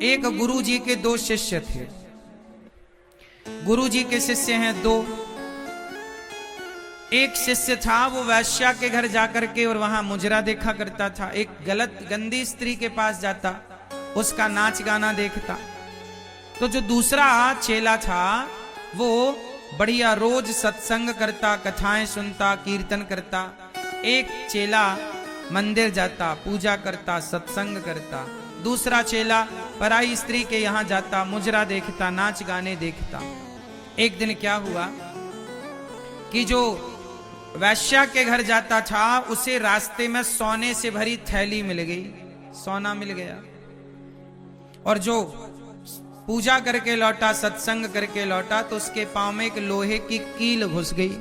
एक गुरु जी के दो शिष्य थे। गुरु जी के शिष्य हैं दो। एक शिष्य था वो वैश्या के घर जाकर के और वहां मुजरा देखा करता था। एक गलत गंदी स्त्री के पास जाता, उसका नाच गाना देखता। तो जो दूसरा चेला था वो बढ़िया रोज सत्संग करता, कथाएं सुनता, कीर्तन करता। एक चेला मंदिर जाता, पूजा करता, सत्संग करता। दूसरा चेला पराई स्त्री के यहां जाता, मुजरा देखता, नाच गाने देखता। एक दिन क्या हुआ कि जो वैश्या के घर जाता था उसे रास्ते में सोने से भरी थैली मिल गई, सोना मिल गया। और जो पूजा करके लौटा, सत्संग करके लौटा, तो उसके पांव में एक लोहे की कील घुस गई।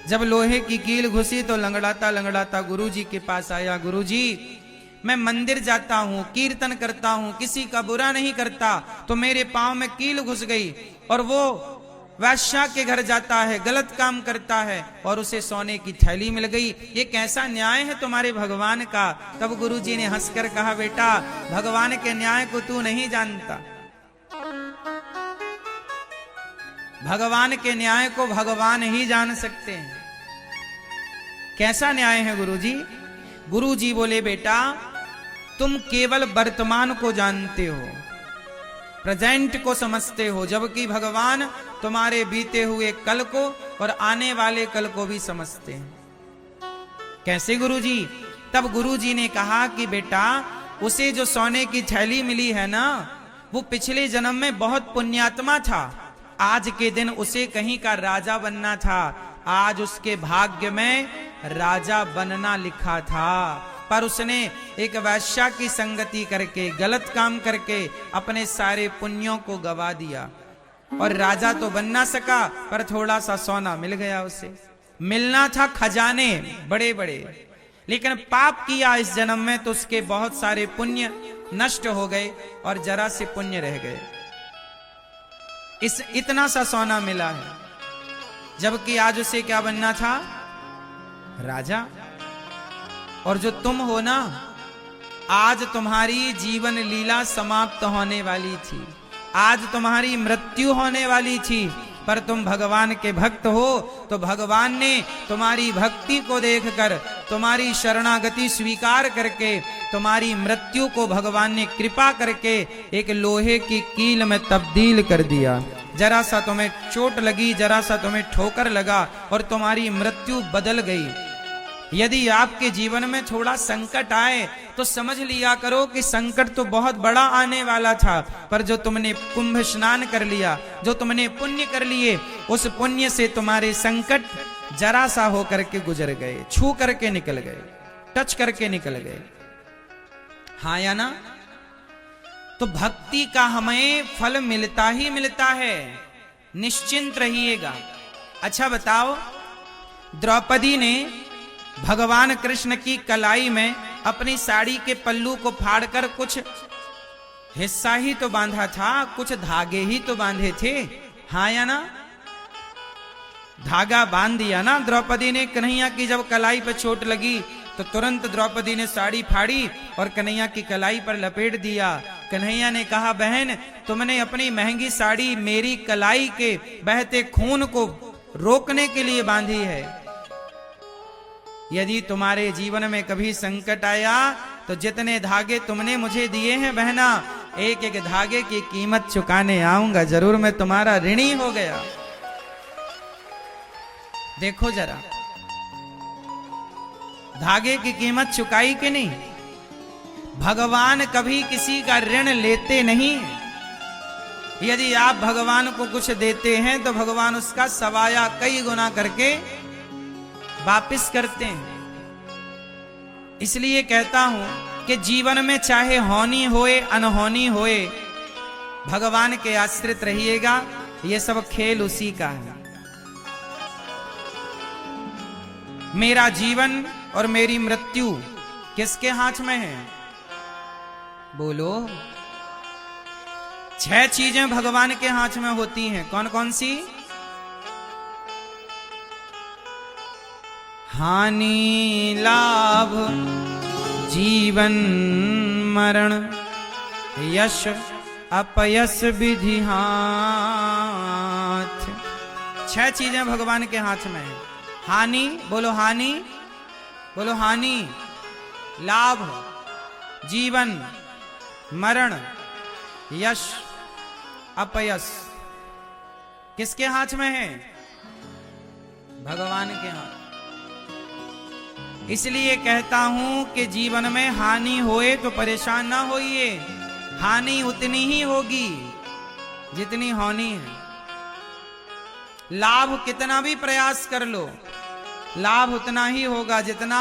जब लोहे की कील घुसी तो लंगड़ाता लंगड़ाता गुरुजी के पास आया। गुरुजी, मैं मंदिर जाता हूं, कीर्तन करता हूं, किसी का बुरा नहीं करता, तो मेरे पांव में कील घुस गई। और वो वैश्या के घर जाता है, गलत काम करता है और उसे सोने की थैली मिल गई। ये कैसा न्याय है तुम्हारे भगवान का? तब गुरुजी ने हंसकर कहा, बेटा, भगवान के न्याय को तू नहीं जानता। भगवान के न्याय को भगवान ही जान सकते हैं। कैसा न्याय है गुरुजी? गुरुजी बोले, बेटा, तुम केवल वर्तमान को जानते हो, प्रेजेंट को समझते हो, जबकि भगवान तुम्हारे बीते हुए कल को और आने वाले कल को भी समझते हैं। कैसे गुरुजी? तब गुरुजी ने कहा कि बेटा, उसे जो सोने की थैली मिली है ना, वो पिछले जन्म में बहुत पुण्यात्मा था। आज के दिन उसे कहीं का राजा बनना था। आज उसके भाग्य में राजा बनना लिखा था, पर उसने एक वैश्या की संगति करके, गलत काम करके अपने सारे पुण्यों को गवा दिया। और राजा तो बन ना सका, पर थोड़ा सा सोना मिल गया उसे। मिलना था खजाने बड़े बड़े, लेकिन पाप किया इस जन्म में तो उसके बहुत सारे पुण्य नष्ट हो गए और जरा से पुण्य रह गए। इतना सा सोना मिला है, जबकि आज उसे क्या बनना था? राजा। और जो तुम हो ना, आज तुम्हारी जीवन लीला समाप्त होने वाली थी, आज तुम्हारी मृत्यु होने वाली थी, पर तुम भगवान के भक्त हो तो भगवान ने तुम्हारी भक्ति को देखकर, तुम्हारी शरणागति स्वीकार करके, तुम्हारी मृत्यु को भगवान ने कृपा करके एक लोहे की कील में तब्दील कर दिया। जरा सा तुम्हें चोट लगी, जरा सा तुम्हें ठोकर लगा और तुम्हारी मृत्यु बदल गई। यदि आपके जीवन में थोड़ा संकट आए तो समझ लिया करो कि संकट तो बहुत बड़ा आने वाला था, पर जो तुमने कुंभ स्नान कर लिया, जो तुमने पुण्य कर लिए, उस पुण्य से तुम्हारे संकट जरा सा होकर के गुजर गए, छू करके निकल गए, टच करके निकल गए। हाँ या ना? तो भक्ति का हमें फल मिलता ही मिलता है, निश्चिंत रहिएगा। अच्छा बताओ, द्रौपदी ने भगवान कृष्ण की कलाई में अपनी साड़ी के पल्लू को फाड़कर कुछ हिस्सा ही तो बांधा था, कुछ धागे ही तो बांधे थे। हाँ या ना? धागा बांध दिया ना द्रौपदी ने। कन्हैया की जब कलाई पर चोट लगी तो तुरंत द्रौपदी ने साड़ी फाड़ी और कन्हैया की कलाई पर लपेट दिया। कन्हैया ने कहा, बहन, तुमने अपनी महंगी साड़ी मेरी कलाई के बहते खून को रोकने के लिए बांधी है। यदि तुम्हारे जीवन में कभी संकट आया तो जितने धागे तुमने मुझे दिए हैं बहना, एक एक धागे की कीमत चुकाने आऊंगा, जरूर मैं तुम्हारा ऋणी हो गया। देखो जरा, धागे की कीमत चुकाई कि नहीं? भगवान कभी किसी का ऋण लेते नहीं। यदि आप भगवान को कुछ देते हैं तो भगवान उसका सवाया कई गुना करके वापिस करते हैं। इसलिए कहता हूं कि जीवन में चाहे होनी होए अनहोनी होए, भगवान के आश्रित रहिएगा। ये सब खेल उसी का है। मेरा जीवन और मेरी मृत्यु किसके हाथ में है? बोलो। 6 चीजें भगवान के हाथ में होती हैं। कौन कौन सी? हानि लाभ जीवन मरण यश अपयश विधि हाथ। 6 चीजें भगवान के हाथ में है। हानि, बोलो हानि, बोलो हानि, लाभ, जीवन, मरण, यश, अपयश। किसके हाथ में है? भगवान के हाथ। इसलिए कहता हूं कि जीवन में हानि होए तो परेशान ना होइए। हानि उतनी ही होगी जितनी होनी है। लाभ कितना भी प्रयास कर लो, लाभ उतना ही होगा जितना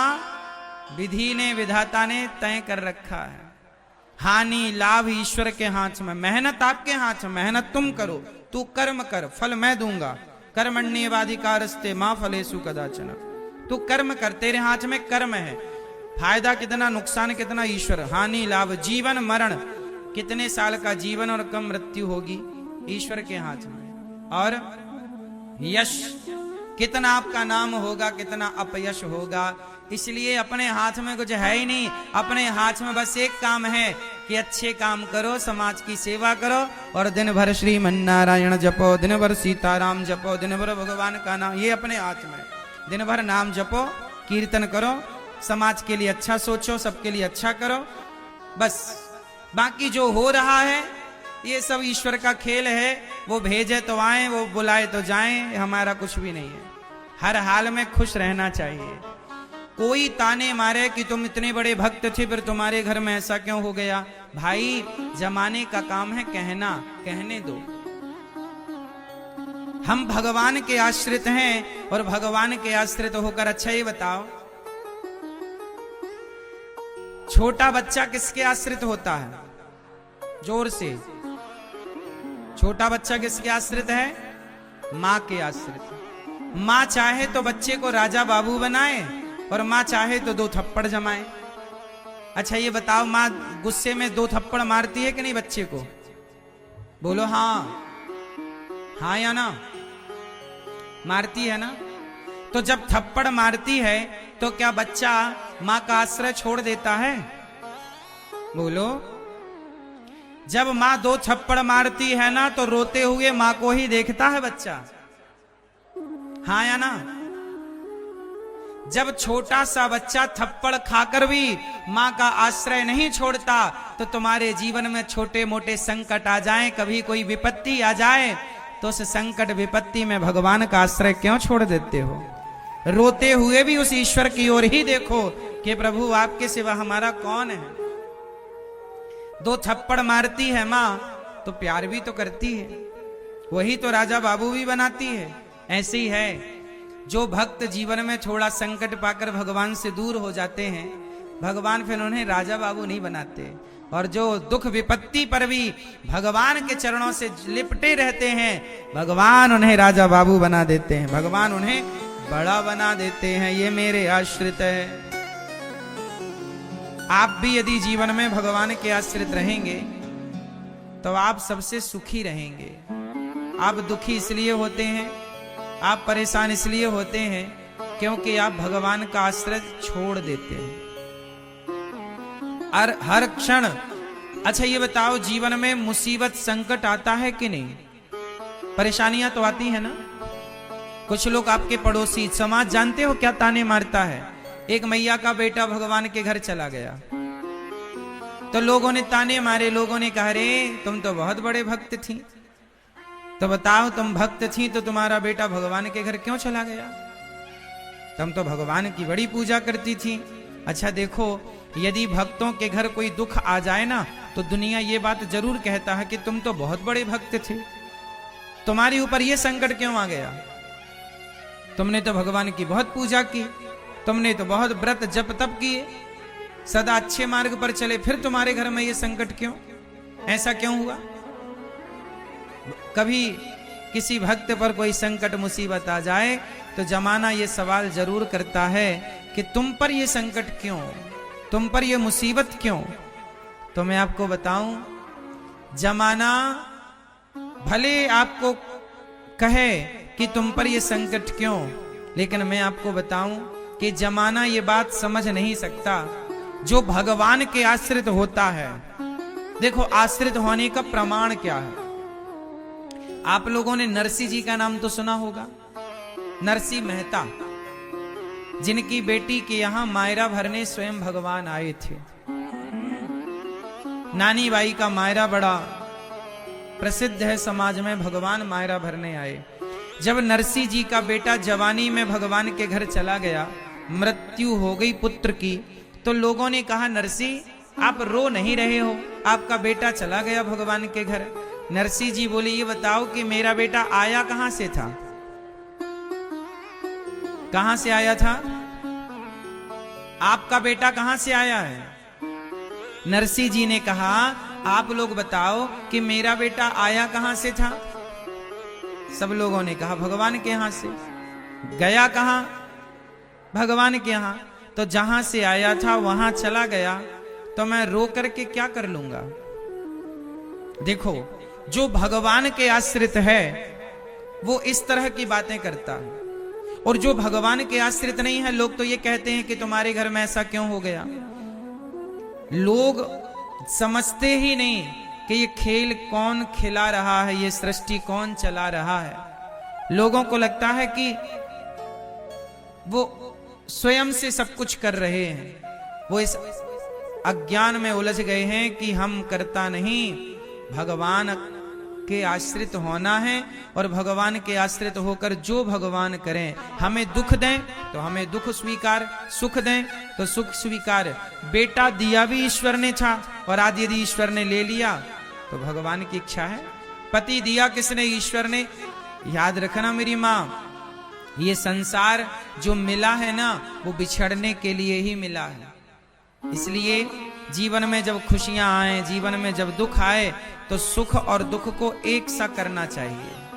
विधि ने, विधाता ने तय कर रखा है। हानि लाभ ईश्वर के हाथ में, मेहनत आपके हाथ में। मेहनत तुम करो, तू कर्म कर, फल मैं दूंगा। कर्मण्येवाधिकारस्ते मां फलेषु कदाचन। तू कर्म कर, तेरे हाथ में कर्म है। फायदा कितना, नुकसान कितना, ईश्वर। हानि लाभ, जीवन मरण, कितने साल का जीवन और कब मृत्यु होगी, ईश्वर के हाथ में। और यश, कितना आपका नाम होगा, कितना अपयश होगा। इसलिए अपने हाथ में कुछ है ही नहीं। अपने हाथ में बस एक काम है कि अच्छे काम करो, समाज की सेवा करो और दिन भर श्रीमन्नारायण जपो, दिन भर सीताराम जपो, दिन भर भगवान का नाम। ये अपने हाथ में। दिन भर नाम जपो, कीर्तन करो, समाज के लिए अच्छा सोचो, सबके लिए अच्छा करो, बस। बाकी जो हो रहा है ये सब ईश्वर का खेल है। वो भेजे तो आए, वो बुलाए तो जाएं, हमारा कुछ भी नहीं है। हर हाल में खुश रहना चाहिए। कोई ताने मारे कि तुम इतने बड़े भक्त थे, फिर तुम्हारे घर में ऐसा क्यों हो गया। भाई जमाने का काम है कहना, कहने दो। हम भगवान के आश्रित हैं और भगवान के आश्रित होकर, अच्छा ये बताओ, छोटा बच्चा किसके आश्रित होता है? जोर से। छोटा बच्चा किसके आश्रित है? मां के आश्रित। मां चाहे तो बच्चे को राजा बाबू बनाए और मां चाहे तो 2 थप्पड़ जमाए। अच्छा ये बताओ, मां गुस्से में 2 थप्पड़ मारती है कि नहीं बच्चे को? बोलो हाँ, हाँ या ना? मारती है ना? तो जब थप्पड़ मारती है तो क्या बच्चा मां का आश्रय छोड़ देता है? बोलो। जब मां 2 थप्पड़ मारती है ना तो रोते हुए मां को ही देखता है बच्चा, हाँ या ना? जब छोटा सा बच्चा थप्पड़ खाकर भी मां का आश्रय नहीं छोड़ता तो तुम्हारे जीवन में छोटे मोटे संकट आ जाएं, कभी कोई विपत्ति आ जाए तो उस संकट विपत्ति में भगवान का आश्रय क्यों छोड़ देते हो? रोते हुए भी उस ईश्वर की ओर ही देखो कि प्रभु आपके सिवा हमारा कौन है। 2 थप्पड़ मारती है मां तो प्यार भी तो करती है, वही तो राजा बाबू भी बनाती है। ऐसे ही है, जो भक्त जीवन में थोड़ा संकट पाकर भगवान से दूर हो जाते हैं, भगवान फिर उन्हें राजा बाबू नहीं बनाते। और जो दुख विपत्ति पर भी भगवान के चरणों से लिपटे रहते हैं, भगवान उन्हें राजा बाबू बना देते हैं, भगवान उन्हें बड़ा बना देते हैं। ये मेरे आश्रित है। आप भी यदि जीवन में भगवान के आश्रित रहेंगे तो आप सबसे सुखी रहेंगे। आप दुखी इसलिए होते हैं, आप परेशान इसलिए होते हैं क्योंकि आप भगवान का आश्रय छोड़ देते हैं और हर क्षण। अच्छा ये बताओ, जीवन में मुसीबत संकट आता है कि नहीं? परेशानियां तो आती है ना। कुछ लोग आपके पड़ोसी समाज जानते हो क्या ताने मारता है? एक मैया का बेटा भगवान के घर चला गया तो लोगों ने ताने मारे, लोगों ने कहा रे तुम तो बहुत बड़े भक्त थी, तो बताओ तुम भक्त थी तो तुम्हारा बेटा भगवान के घर क्यों चला गया? तुम तो भगवान की बड़ी पूजा करती थी। अच्छा देखो, यदि भक्तों के घर कोई दुख आ जाए ना तो दुनिया ये बात जरूर कहता है कि तुम तो बहुत बड़े भक्त थे, तुम्हारे ऊपर ये संकट क्यों आ गया? तुमने तो भगवान की बहुत पूजा की, तुमने तो बहुत व्रत जप तप किए, सदा अच्छे मार्ग पर चले, फिर तुम्हारे घर में ये संकट क्यों? ऐसा क्यों हुआ? कभी किसी भक्त पर कोई संकट मुसीबत आ जाए तो जमाना ये सवाल जरूर करता है कि तुम पर ये संकट क्यों, तुम पर ये मुसीबत क्यों? तो मैं आपको बताऊं, जमाना भले आपको कहे कि तुम पर ये संकट क्यों, लेकिन मैं आपको बताऊं कि जमाना ये बात समझ नहीं सकता। जो भगवान के आश्रित होता है देखो आश्रित होने का प्रमाण क्या है। आप लोगों ने नरसी जी का नाम तो सुना होगा, नरसी मेहता, जिनकी बेटी के यहां मायरा भरने स्वयं भगवान आए थे। नानी बाई का मायरा बड़ा प्रसिद्ध है समाज में, भगवान मायरा भरने आए। जब नरसी जी का बेटा जवानी में भगवान के घर चला गया, मृत्यु हो गई पुत्र की, तो लोगों ने कहा नरसी आप रो नहीं रहे हो, आपका बेटा चला गया भगवान के घर। नरसी जी बोले ये बताओ कि मेरा बेटा आया कहां से था, कहां से आया था, आपका बेटा कहां से आया है। नरसी जी ने कहा आप लोग बताओ कि मेरा बेटा आया कहां से था। सब लोगों ने कहा भगवान के यहां से। गया कहां, भगवान के यहां। तो जहां से आया था वहां चला गया, तो मैं रो करके क्या कर लूंगा। देखो जो भगवान के आश्रित है वो इस तरह की बातें करता है, और जो भगवान के आश्रित नहीं है, लोग तो ये कहते हैं कि तुम्हारे घर में ऐसा क्यों हो गया। लोग समझते ही नहीं कि ये खेल कौन खिला रहा है, ये सृष्टि कौन चला रहा है। लोगों को लगता है कि वो स्वयं से सब कुछ कर रहे हैं। वो इस अज्ञान में उलझ गए हैं कि हम करता नहीं, भगवान के आश्रित होना है, और भगवान के आश्रित होकर जो भगवान करें, हमें दुख दें तो हमें दुख स्वीकार, सुख दें तो सुख स्वीकार। बेटा दिया भी ईश्वर ने था, और आज यदि ईश्वर ने ले लिया तो भगवान की इच्छा है। पति दिया किसने, ईश्वर ने। याद रखना मेरी माँ, ये संसार जो मिला है ना, वो बिछड़ने के लिए ही मिला है। इसलिए जीवन में जब खुशियां आए, जीवन में जब दुख आए, तो सुख और दुख को एक सा करना चाहिए।